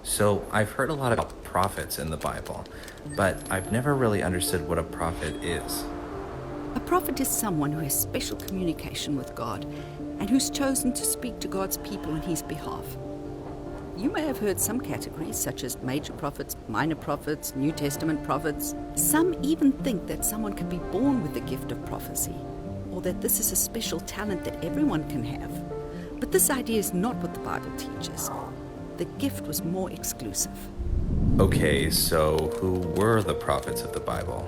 So I've heard a lot about prophets in the Bible, but I've never really understood what a prophet is. A prophet is someone who has special communication with God and who's chosen to speak to God's people on his behalf. You may have heard some categories such as major prophets, minor prophets, New Testament prophets. Some even think that someone can be born with the gift of prophecy, or that this is a special talent that everyone can have. But this idea is not what the Bible teaches. The gift was more exclusive. Okay, so who were the prophets of the Bible?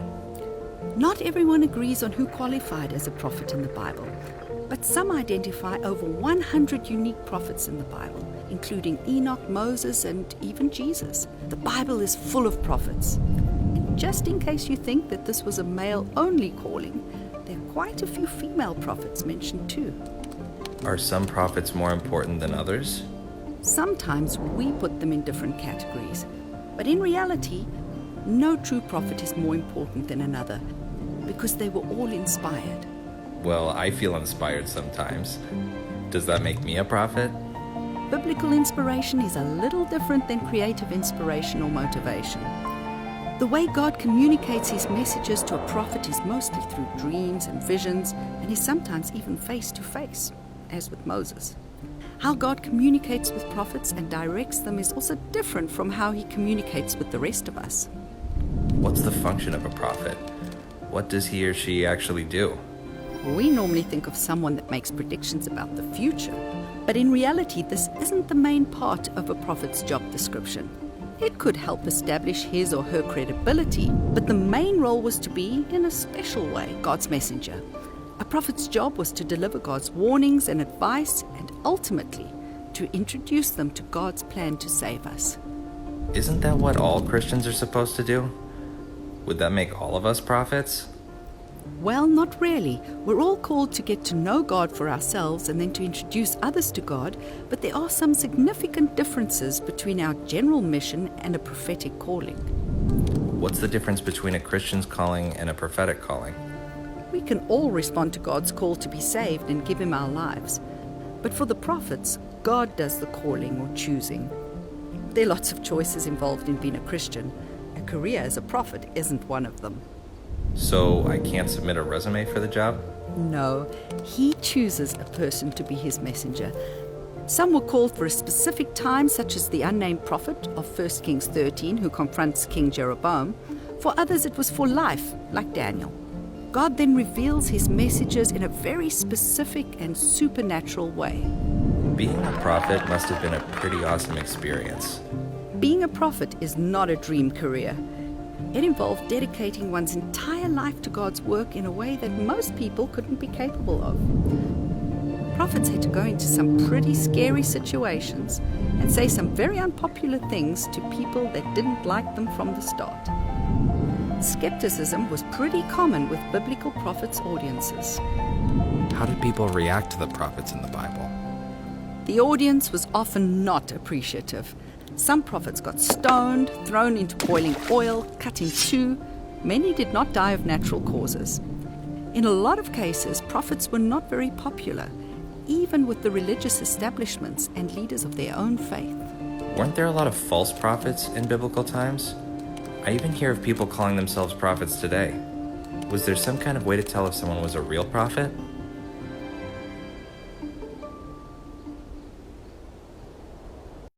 Not everyone agrees on who qualified as a prophet in the Bible, but some identify over 100 unique prophets in the Bible, including Enoch, Moses, and even Jesus. The Bible is full of prophets. And just in case you think that this was a male-only calling, there are quite a few female prophets mentioned too. Are some prophets more important than others? Sometimes we put them in different categories, but in reality, no true prophet is more important than another because they were all inspired. Well, I feel inspired sometimes. Does that make me a prophet? Biblical inspiration is a little different than creative inspiration or motivation. The way God communicates his messages to a prophet is mostly through dreams and visions, and is sometimes even face to face, as with Moses. How God communicates with prophets and directs them is also different from how he communicates with the rest of us. What's the function of a prophet? What does he or she actually do? We normally think of someone that makes predictions about the future, but in reality, this isn't the main part of a prophet's job description. It could help establish his or her credibility, but the main role was to be, in a special way, God's messenger. A prophet's job was to deliver God's warnings and advice, and ultimately, to introduce them to God's plan to save us. Isn't that what all Christians are supposed to do? Would that make all of us prophets? Well, not really. We're all called to get to know God for ourselves and then to introduce others to God, but there are some significant differences between our general mission and a prophetic calling. What's the difference between a Christian's calling and a prophetic calling? We can all respond to God's call to be saved and give him our lives. But for the prophets, God does the calling or choosing. There are lots of choices involved in being a Christian. A career as a prophet isn't one of them. So I can't submit a resume for the job? No, he chooses a person to be his messenger. Some were called for a specific time, such as the unnamed prophet of 1 Kings 13 who confronts King Jeroboam. For others it was for life, like Daniel. God then reveals his messages in a very specific and supernatural way. Being a prophet must have been a pretty awesome experience. Being a prophet is not a dream career. It involved dedicating one's entire life to God's work in a way that most people couldn't be capable of. Prophets had to go into some pretty scary situations and say some very unpopular things to people that didn't like them from the start. Skepticism was pretty common with biblical prophets' audiences. How did people react to the prophets in the Bible? The audience was often not appreciative. Some prophets got stoned, thrown into boiling oil, cut in two. Many did not die of natural causes. In a lot of cases, prophets were not very popular, even with the religious establishments and leaders of their own faith. Weren't there a lot of false prophets in biblical times? I even hear of people calling themselves prophets today. Was there some kind of way to tell if someone was a real prophet?